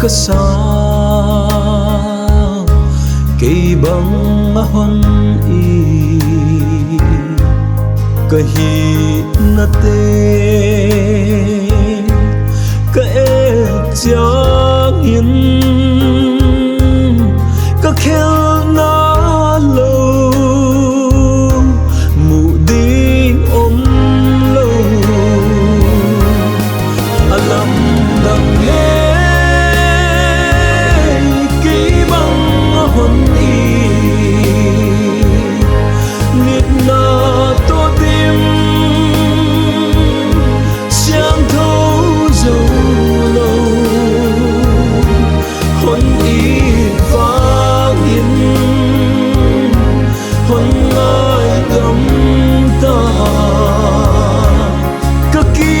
ka sa kay bang ahon kahit natin kaet changin ka khel na lo mu ding om lo alam dang ye ki bang hon nit na to tim xiang thâu dấu lâu hon vang in hon ai gam ta ka ki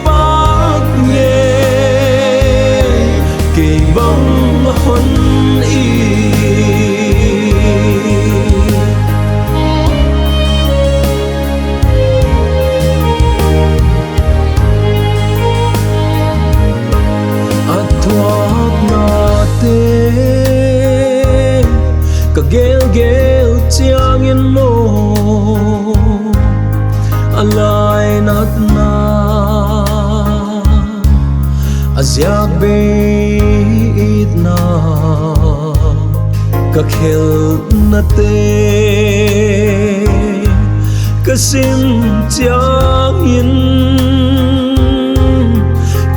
pak ye ki bang hon gel gel chiang in mo alai nat na azyak beit na ka khel na te ka sim chiang in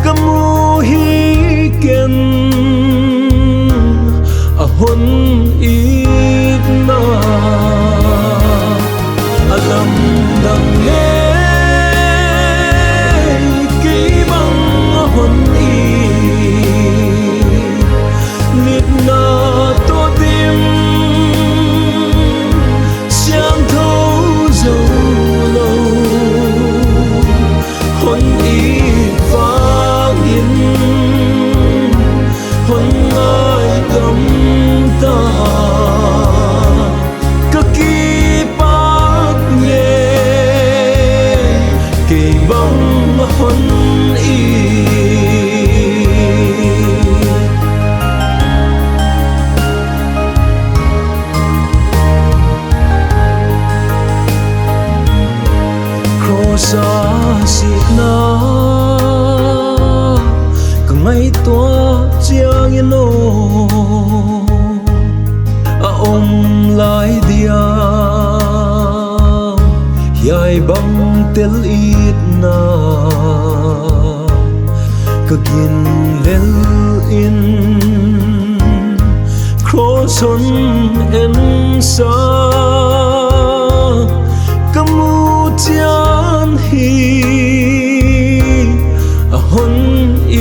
ka mu hi ken ahon alam dang ye ki bang hon nit na to tim xiang thâu dấu lâu hon vang in hon ai gam ta hon crossa si na ka ngai to chiang in no a om lai dia yai bang tel it na ka gin lel in crosson en sa ka mu tian hi a hon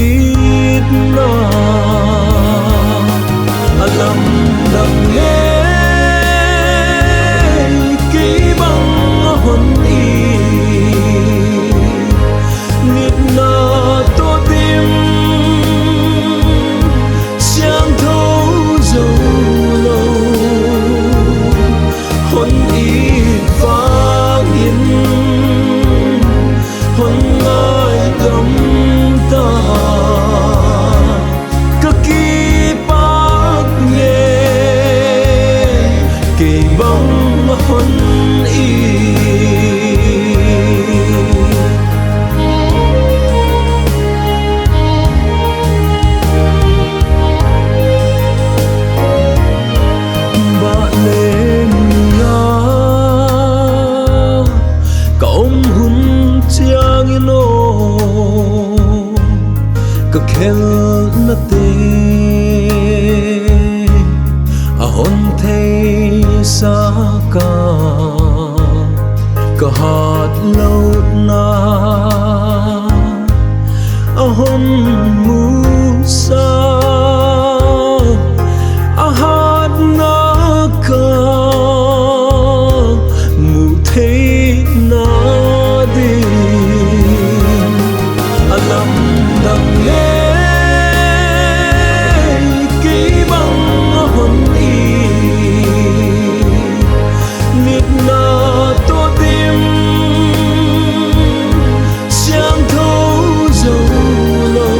it na alam dang ye nit na to tim xiang thâu dấu lâu hon vang in hon ai gam ta ka ki pak ye ki bang hon ka khel na te ahon thei sa ka hat lo na ahon mu sa ahat na ka mu thei na di alam dang ye ki bang hon nit na to tim xiang thâu dấu lâu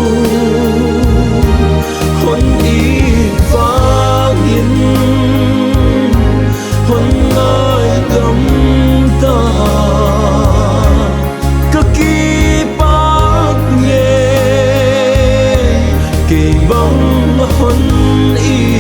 bóng hôn y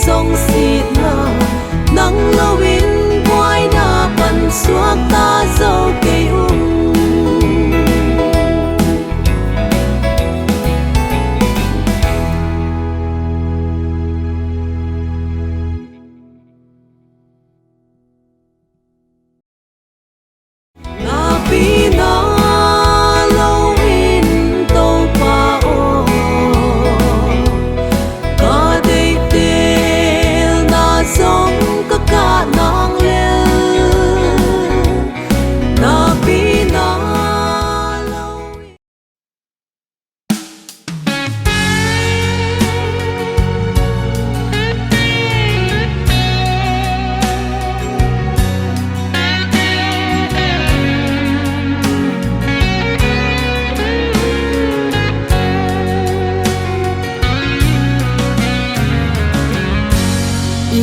sông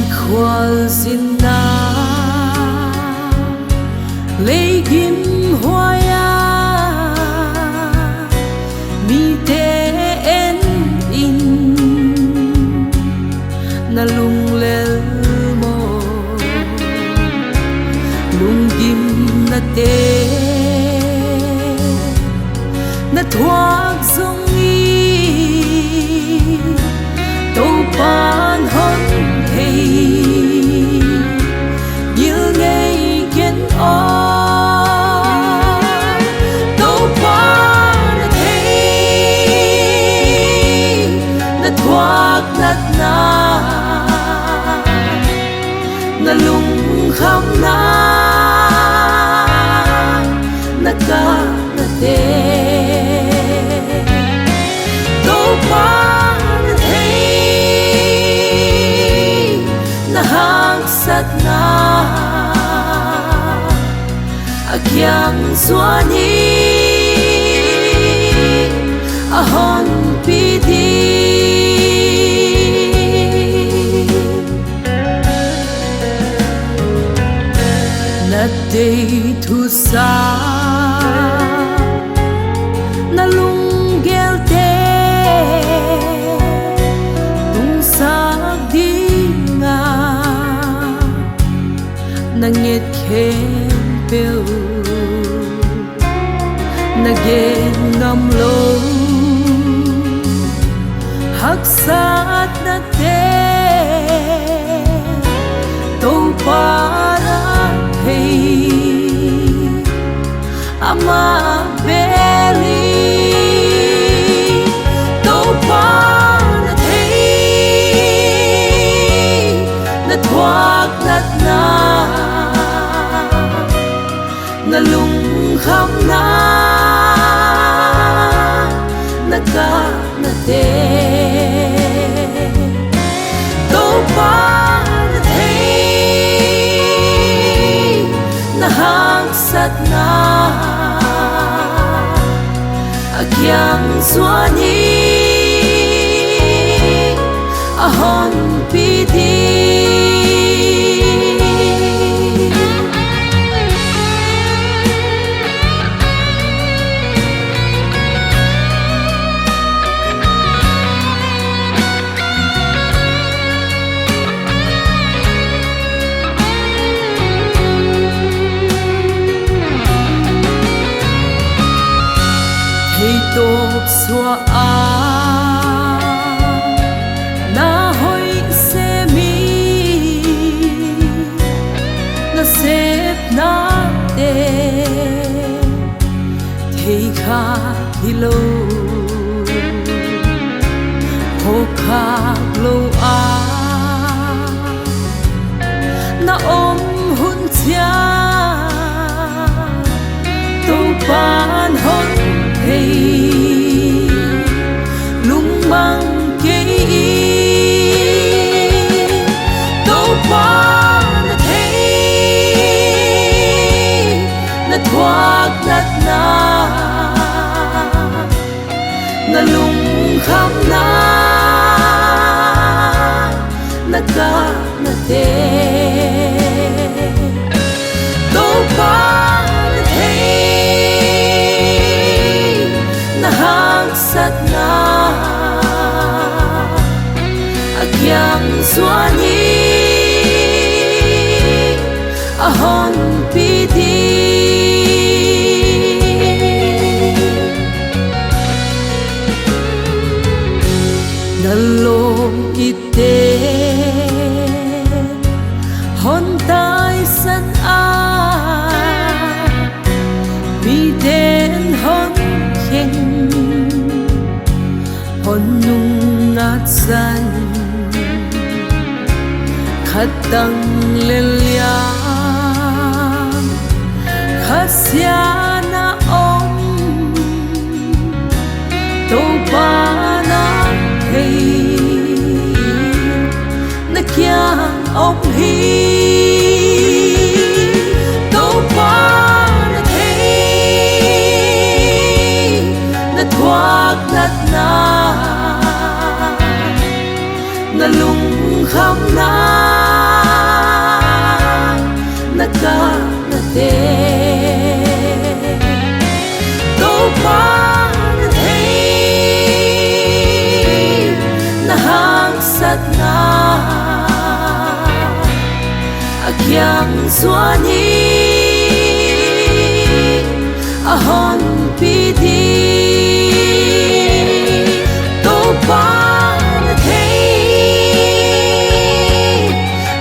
khoal xin na lấy kim hoya mi te en in na lung lel mo lung kim na te na thoát dung y tô pan hon hey như ngày kiến o tô pan hey na thoát nát na lung kham na ca na te tô pan hey na hang sat na akyang suani ahon piti na day thu sa na lung gel te tung sak di nga na nget khen pel na gen ngam lo hak sat na te to para hey ama beli to pan hey na thoát nát na lung kham na ca na te to pan hey na hang sat na akyang suani ahon piti top xua a na hoi se mi na sep na te thei kha hilo ho kha lo a na om hun chia to pan hon hey lung mang kei to pan hey na thoát nát na lung kham na ca na te to pan hey na hang sat na akyang suani ahon piti nalong ite hon tai san a mi den hon khen hon nung ngat san khát tăng lên liang khát xia na om tô pa na hey na kia om hi tô pa na hey na thoát nát na lung kham na naka na te to pa na hey na hang sat na akyang suani ahon pidi to pa na hey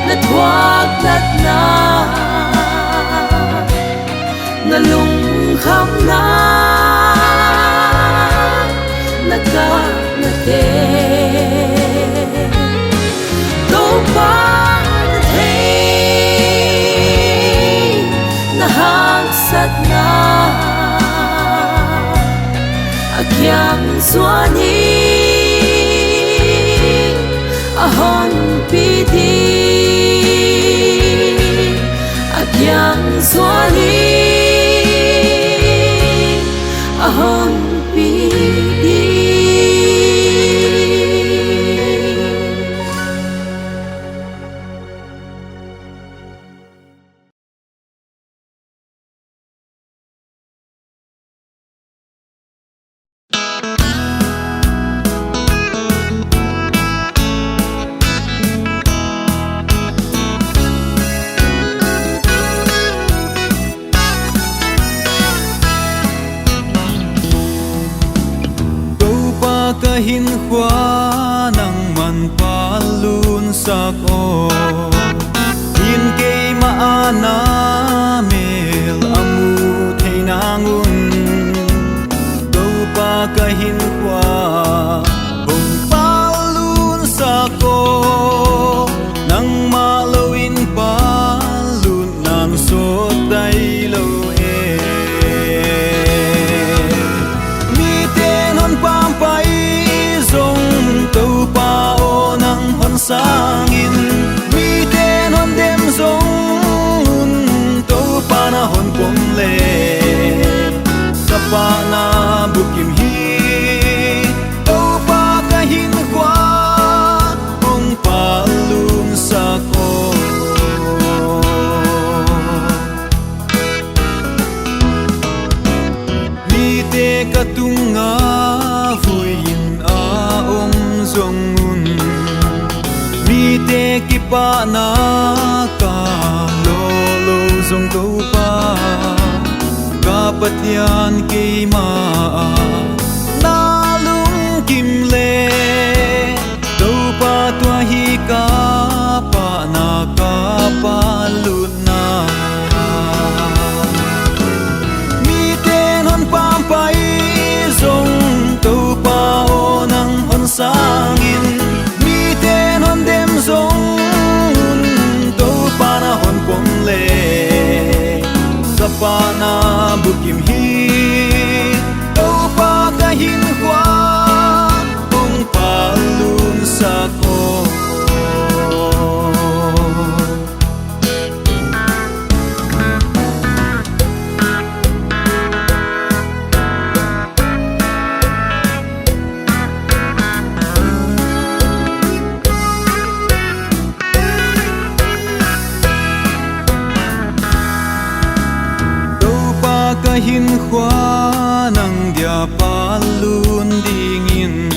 na tuwag nat na ngalung kham na naka na te to pa na hey na hang sat na akyang suani ahon pidi akyang suani ahon pidi. Kahin kwa nang manpalun sako in kay maana mel amut hay nangun do pa kahin kwa kung palun sako nang malawin palun nang sotay lo sangin mi ten hon dem zong to panahon pom le sa pana bukim hi to pa kahin kwa ong palum sako mi te katunga vuin a om zong te kipa na ka lolo zong to pa kapatyan kay ma na lung kim le to pa tua hi ka pa na ka palut na mi ten hon pampai zong to pa o nang hon sangin zong to panahon pom le sa pana bukim hi to pa kahin kwa kung palun sako kahin kwa nang dia palun dingin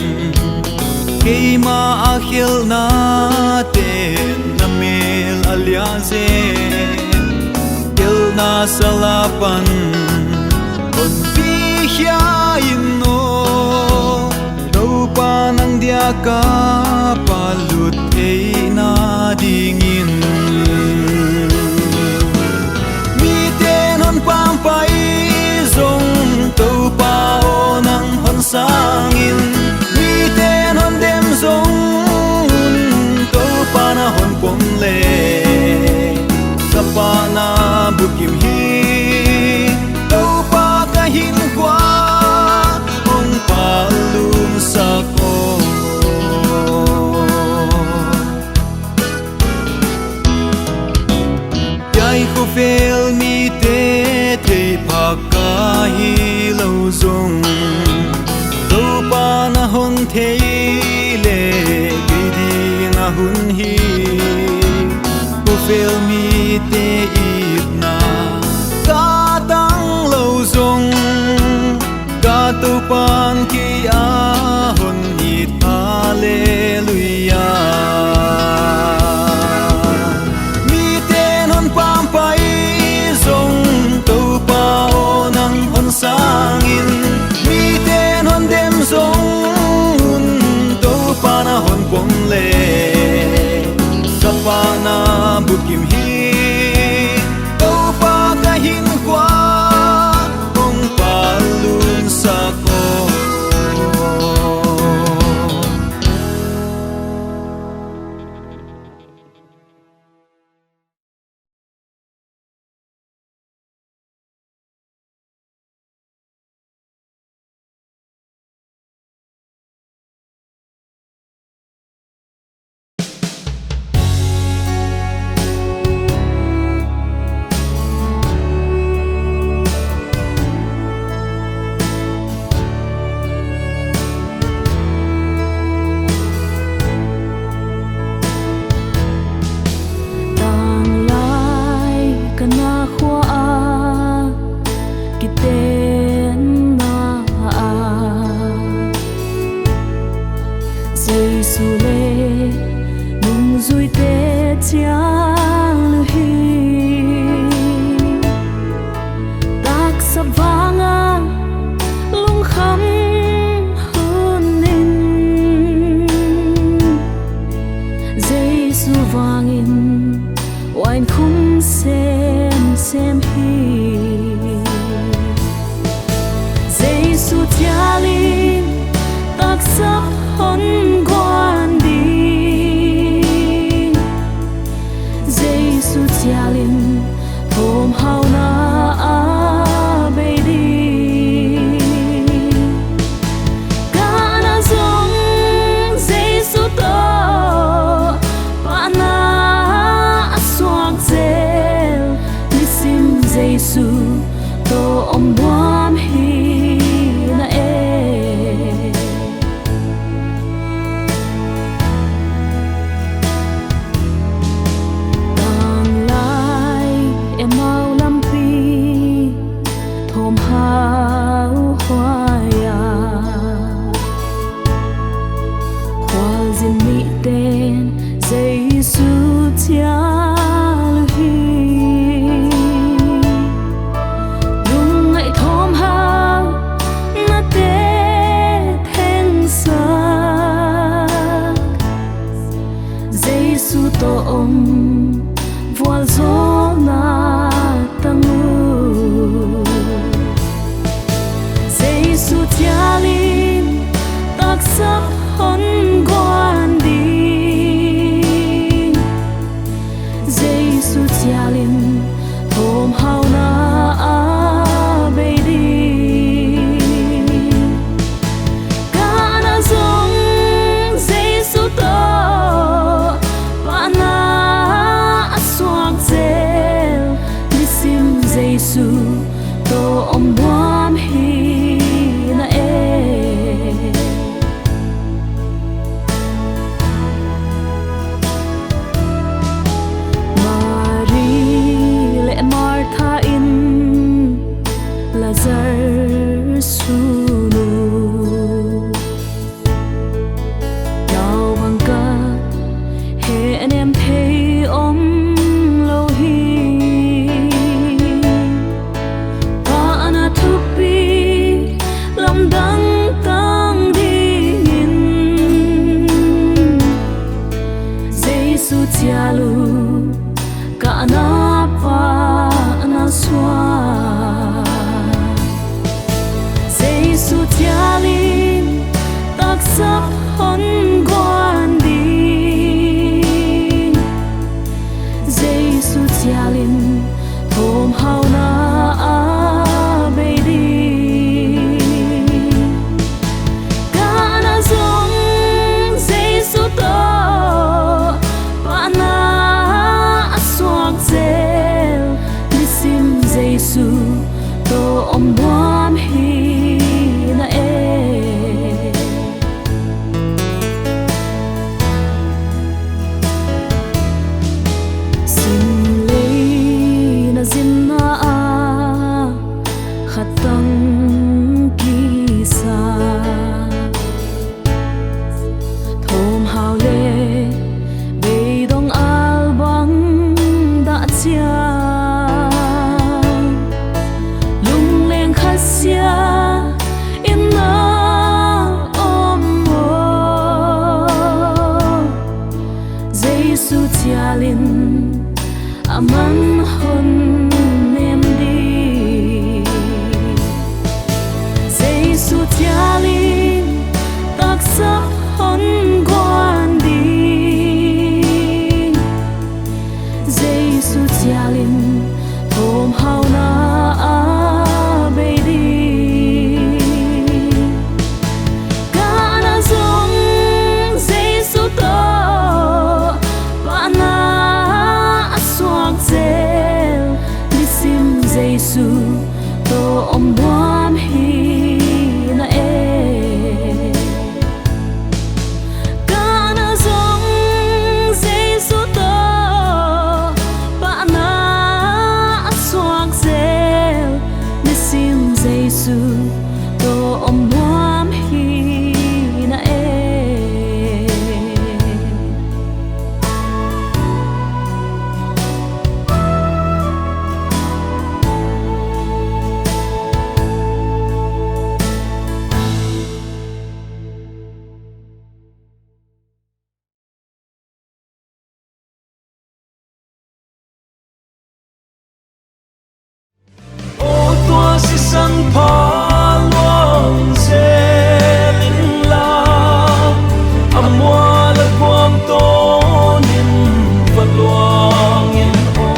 kay maakhil natin na mil alyanse il na salapan on bihiyain no daw pa nang dia ka palut ay na dingin mi tenon pampai to pa o nang hon sangin mi ten hon dem zong to panahon pom le sa pana bukim hi to pa kahin kwa ong palum sako yai ko fel mi te pagkahilaw zong to panahon teile gidi na hun hi ko fel mi te pan ki a hun hit hallelujah mi ten hon pam pai zong to pa onang hon sangin mi ten hon dem zong to pa na hon pom le sa pa na bukim hi to pa ka hin kwa kong palun sa ko Giêsu cha linh aman hon nem đi Giêsu cha linh tác sắc hon quan đi Giêsu cha linh thôm hao na a bê đi ca na giống Giêsu to ba na xoạc zel đi sim Giêsu to om đoan hi na e ca na giống Giêsu to ba na xoạc zel đi sim Giêsu to om đoan hi na e ô tua si san pha luang se linh la amwa la quang to nin vật luang in ô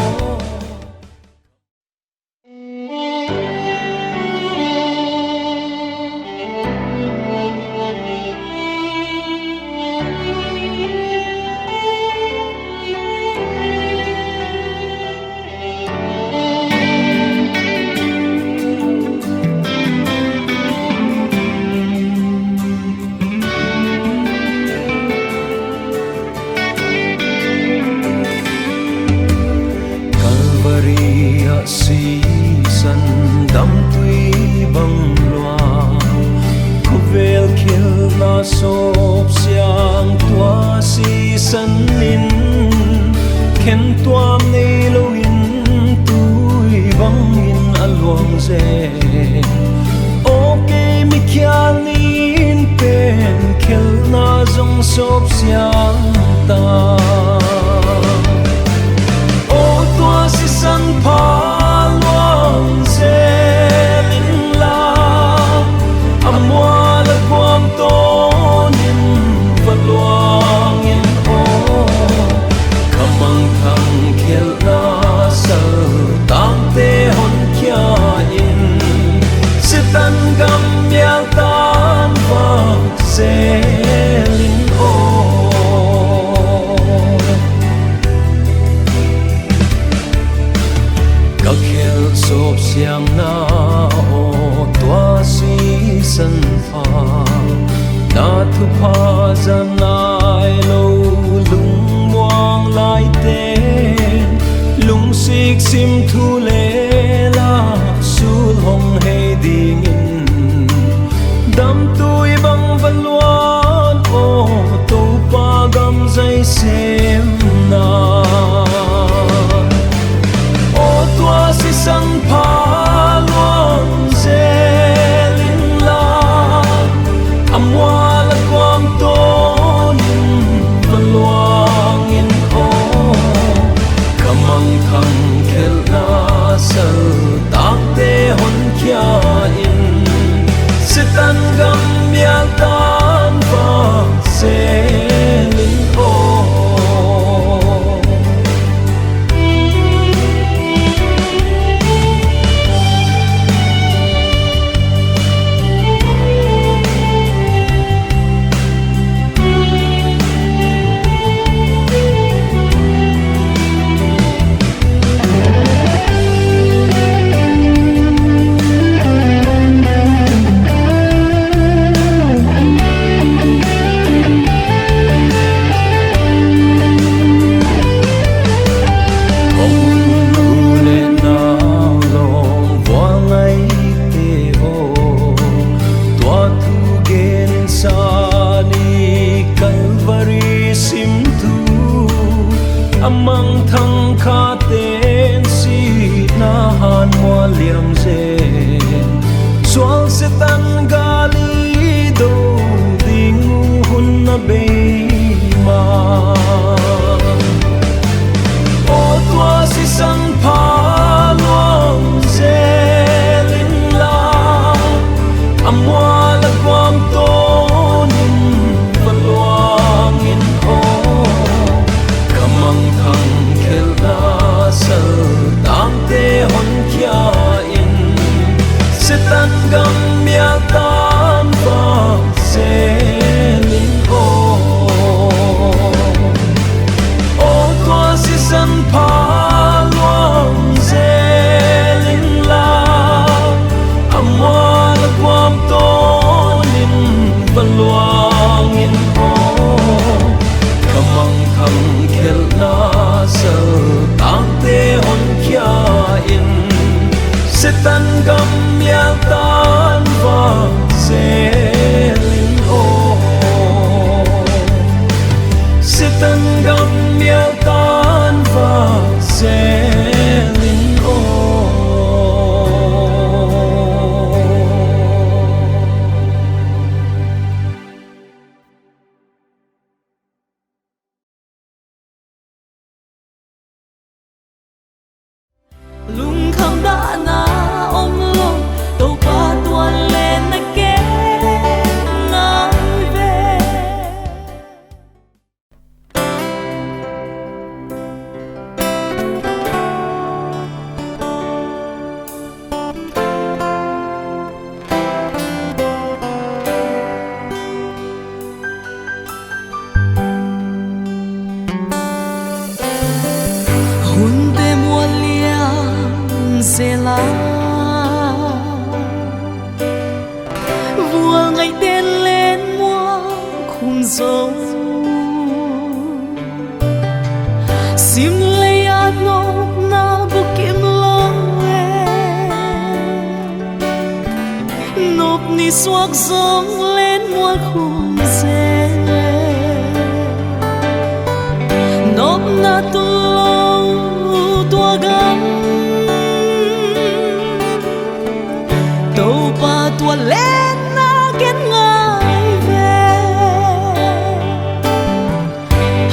Calvaria si san dam tui bang loa Kuvel kil na sop siang tua si san nin Ken tuam nei lo in tui bang in alwang ze Okay mi kya nin pen kil na zong sop siang ta ô tua si san pha luang se linh la amwa la quang to nin vật luang in ô kamang thang khel na sal tang te hon kya in se tan gam myal tan vak se linh ô các khel sop siang na o tua si san pha na thu pha za nai lo lung muang lai ten lung sik sim thu le la sul hong he ding in dam tui bang van luan o to pa gam zai sem na ô tua si san pha luang se linh la amwa la quang to nin van luang in ô kamang thang khel na sal tak te hon kya in se tan gam myal tan vak se linh ô amang thang kha ten si na han mo liam ze swal se tan gali do ding hun na be ma khel na sa tang te hon kya in se tan gam ya tan va se lin o se tan gam ya tan va se lin o lung kham đã na ôm lòng đâu qua tuôn lên na kế nói về hun te mua liang se la vua ngày tên lên mua khung dấu sim lấy ano na bukim lo nộp ni suak giống lên mua khung dê nộp na tu lâu tua gam đâu pa tua lên na kết ngài về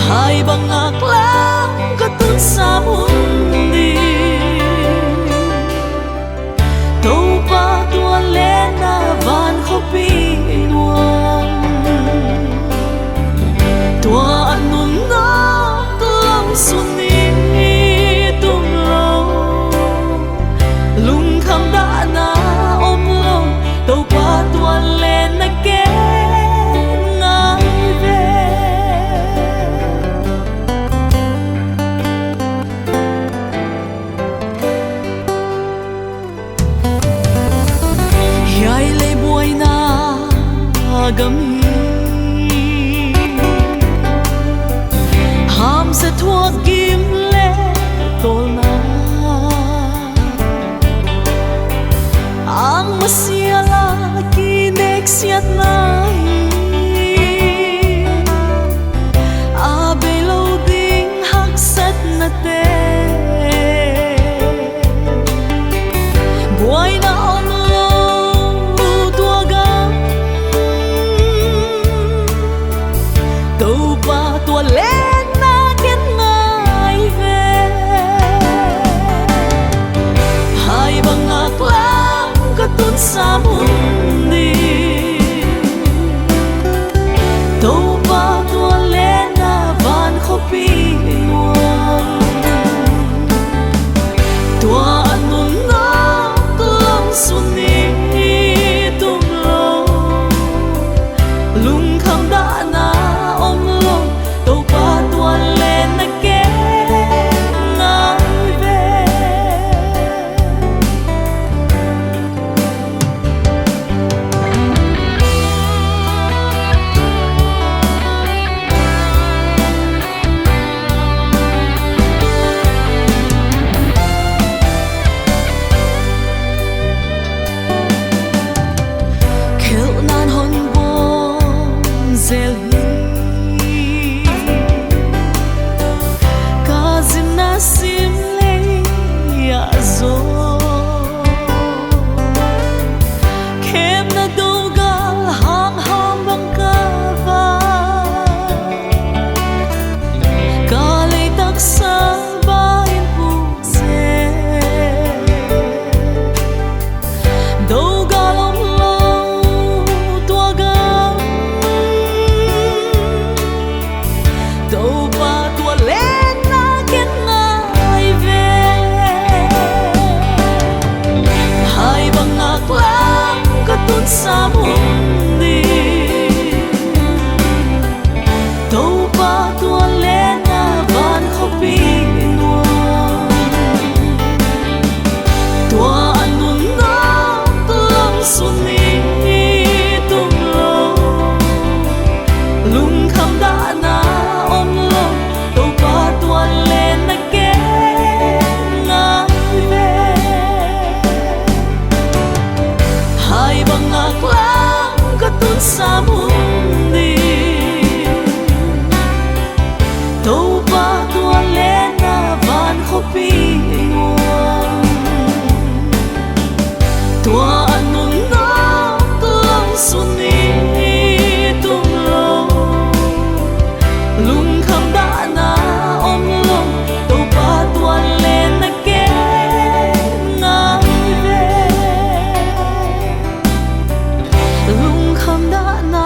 hai bằng ác lang có tuôn xa muốn đi đâu pa tua lên na van khó bị nuông tua ăn nôn nó lòng xuân đi tung lâu lung kham đã na ôm lòng đâu qua tua lên na kế ngài về yai lấy buổi na gam ham sẽ thua kim lệ tol na ang masiala kinek siat na abe lo ding hak sat na te buhay na on lo tua gam đâu pa tua lên na kết ngài về hai bằng ác lang có tuôn xa muốn đi đâu pa tua lên na van khó bị nguồn tua ăn nôn nó lòng xuân đi tung lâu lung kham đã na ôm lòng đâu pa tua lên na kế ngài về khel nan hon bom zel kazina sim le ya zo kem na dogal ham ham bang kava kale tak sa bain pu se dogal om lo tua gam đâu pa tua lên na kết ngài đâu ba tua lên na van khóc pi tua anun na tulang suni tung lo lung kham da na om long đâu ba tua lên na ke ngai ve lung kham da na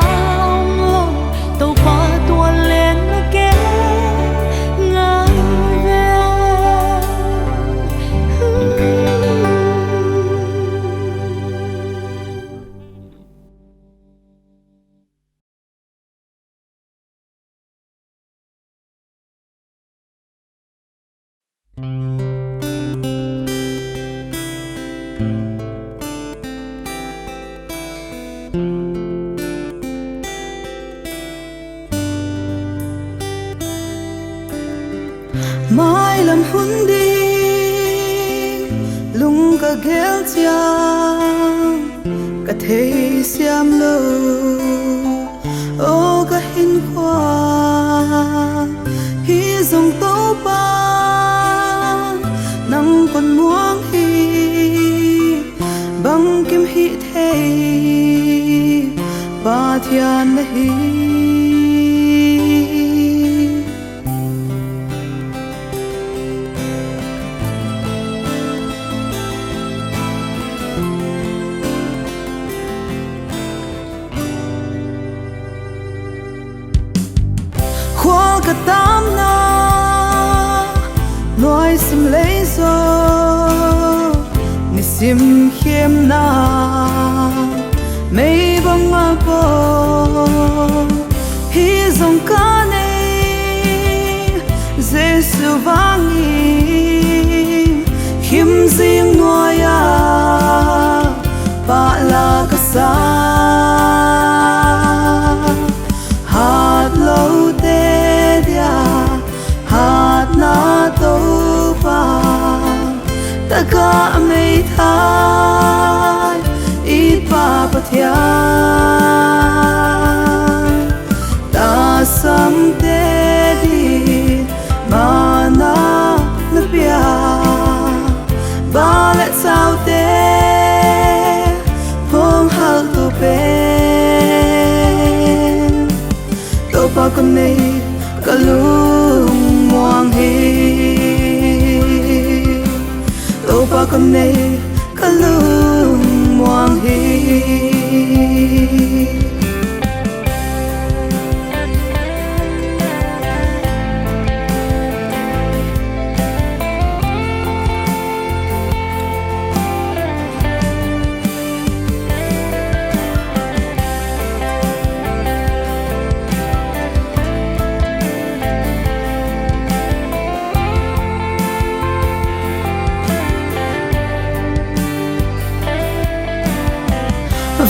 om long đâu ba tua lên na ke ngai ve mai lam hun đi lung ka gel chiang ka thei siam lo o ka hin kwa hi zong to pa nang kon muang hi bang kim hi thei ba thian na hi khoa cả tám na nói sim lấy gió ni sim khiêm na mấy bông hoa bò hi dòng ca này Giêsu vang khiêm riêng nuôi à ba la cả sa hạt lâu tê dia hạt na tô pa ta ca mây thái ít pa pathia ta sam tê đi mà na na pia ba lẽ sao tê phong hal tu bên pa con này cả lung muang hi đâu pa con này cả lung muang hi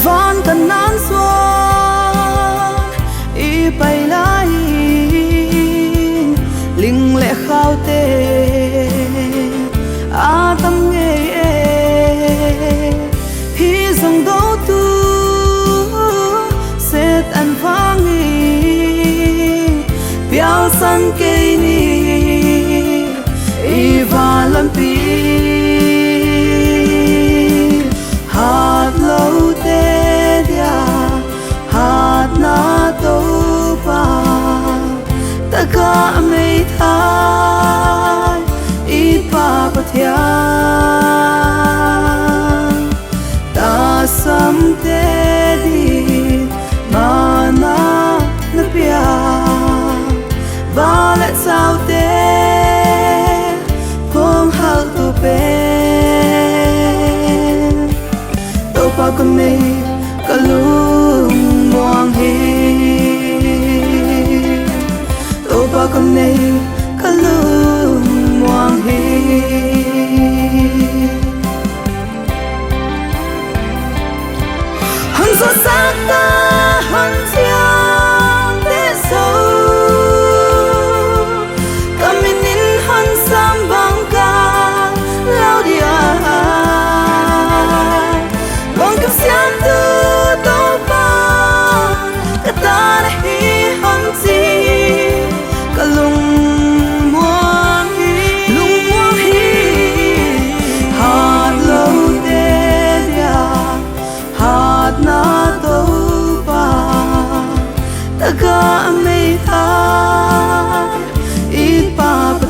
van kan nan xuân y bay lai linh lệ khao tê a tâm nghe hi dòng đâu tu sẽ tan vang biao san cây ni y va lam pi hạt lâu tê dia hạt na tô pa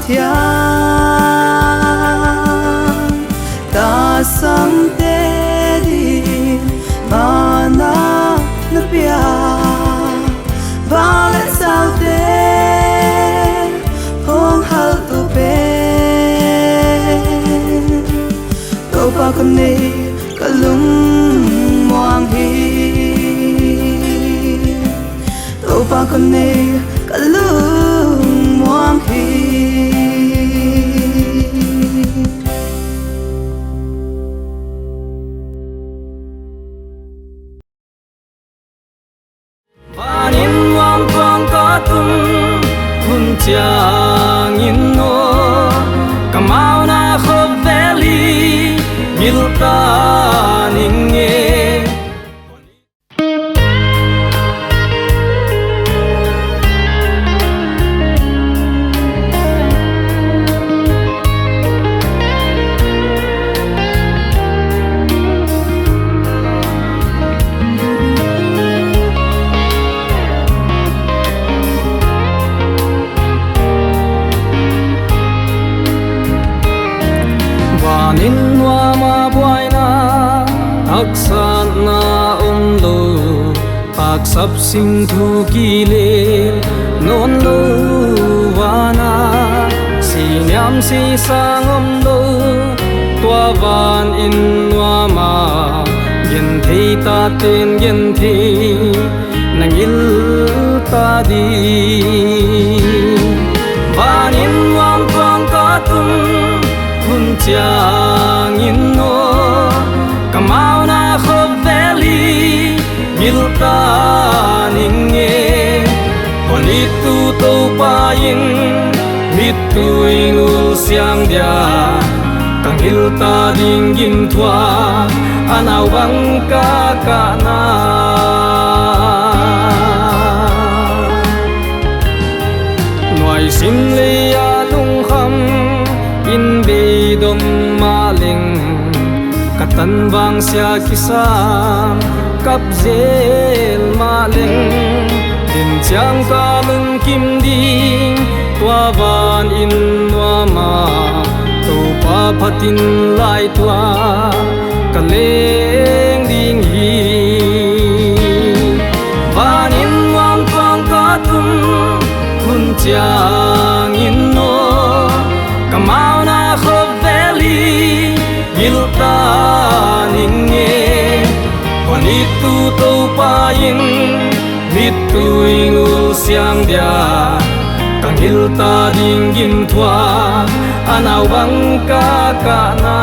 thiang ta sang te đi mana na pia ba lẽ sao te phong hal tu pe tô pa con này cả lung moang hi tô pa con này cả lung moang hi Vanin wam tuang katum kun chiang in no kamau na khop valley milta ninge Vanin wa ma buai na taksan na lo tak sap sing thu ki le non lo wana si nyam si sang lo tua van in wa ma yen thei ta ten yen thei nang il ta di vanin wam tuang ka tum kun chiang in no kamau na khop valley milta ninge koni tu to pa in mit tu ingul siang dia kang il ta ding gin thua anau bang ka na noi sim le ya lung kham in be dom ma ling katan wang sia kisam kap zel ma ling din chang ka lung kim ding tua van in wa ma to pa phatin lai tua ka leng ding hi van in wam twang ka tum kun chiang in no kamau na khop valley milta ninge koni tu to pa in mit tu ingul siang dia kang il ta ding gin thua anau bang ka na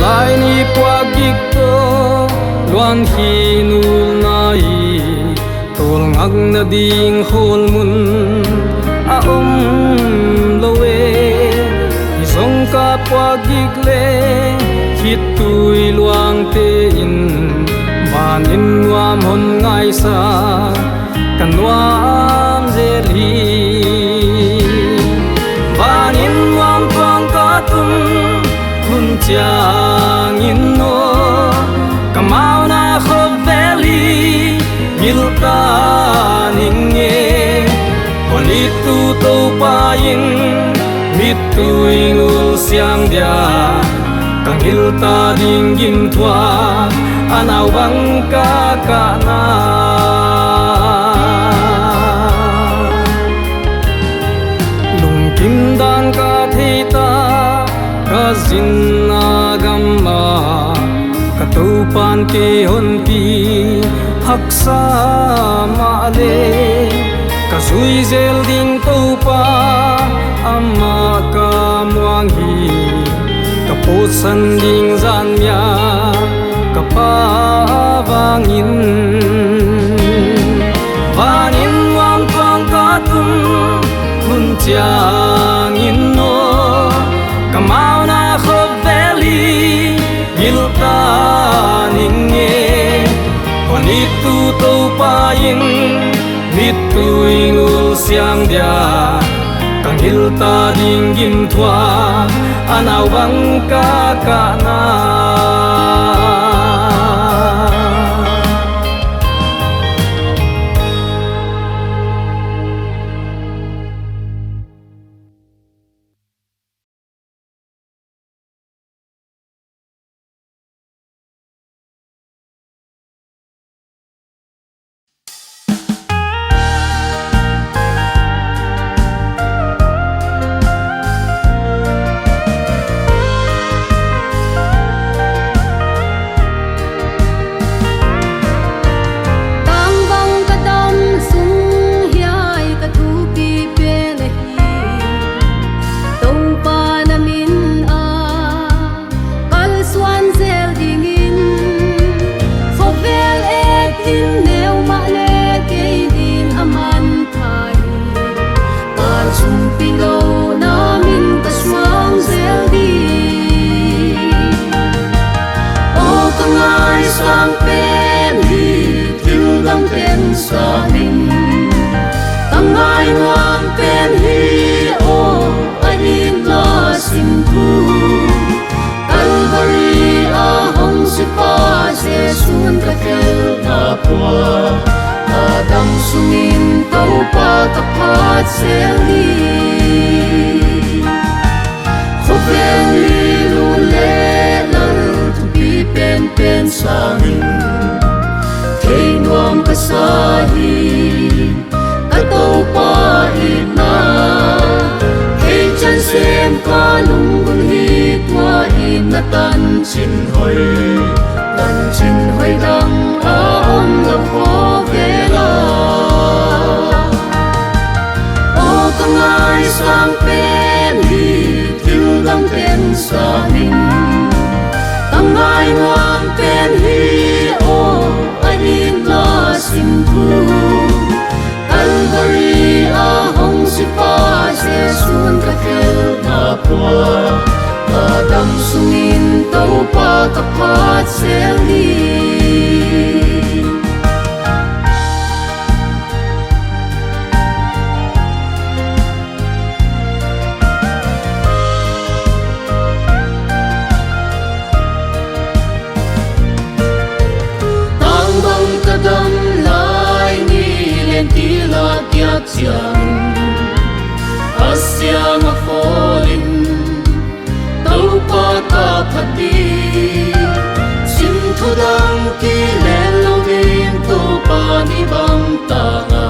lai ni kwa gik to luan hi nu nai tol ngak na ding hol mun a lowe i song ka kwa gik le hit tui luang te in ban in nuam hon ngai sa kan nuam zeli ban in nuam twang ka tum kun chiang in no kamau na khop valley milta ninge koni tu to pa in mit tu ingul siang dia kang il ta ding gin thua anau bang ka na lung kim dan ka thita ka zin na gamma ka tu pan ke hon pi hak sa ma le ka zui zel ding to pa amma ka muang hi ka po san ding zan mya ka pa wang in van in wang twang ka tum kun chiang in no tui ngul siang dia kang hil ta ding gim thua anau bang ka na Adam sungin tau pa tapat seli Khovel li lu le lal tu pi pen pen sangin Kay nuam kasahi katau pa ina Kay chan sem ka lungun hi tua inatan chin hoi Tan chin hoi dang aom lam ho vela O kangai sang pen hi Thiu dang pen sangin Kangai nuam pen hi O anin la sim thu Calvary ahong si pa Jesus ka kel na pua Adam sungin tau pa tapat seli Tang bang kadam lai ni len tila tiak siang Asyang a falling Tau pa ka phati Sim thu dang ki len lo vin Tau pa ni bang ta nga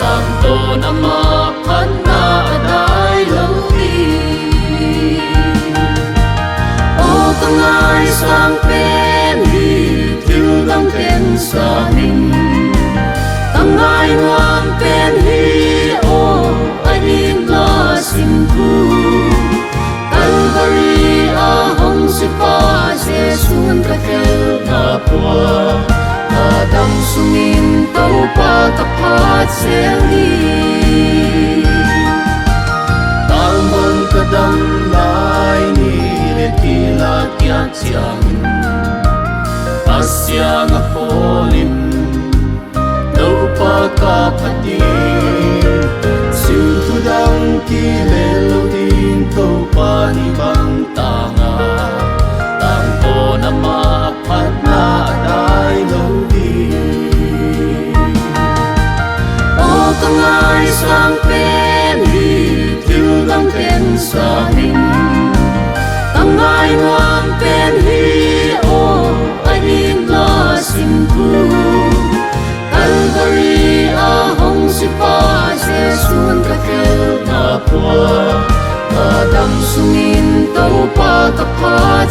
Tam to na ma phan na adai lo ni O kangai sang pen hi Thiu dang pen sangin Kangai nuam pen hi O anin la sim thu Calvary ahong si pa Jesus ka kel na pua Adam sungin tau pa tapat seli Talman kadam lai ni le tila tiak siang Asyang a falling tau pa ka phati Sim thu dang ki le lo din tau pa ni bang ta nga Tang to na ma phat na dai lo di O kangai sang pen hi Thiu dang pen sangin Kangai nuam pen hi O anin la sim thu Calvary ahong si pa Jesus ka kel na pua Adam sungin tau pa tapat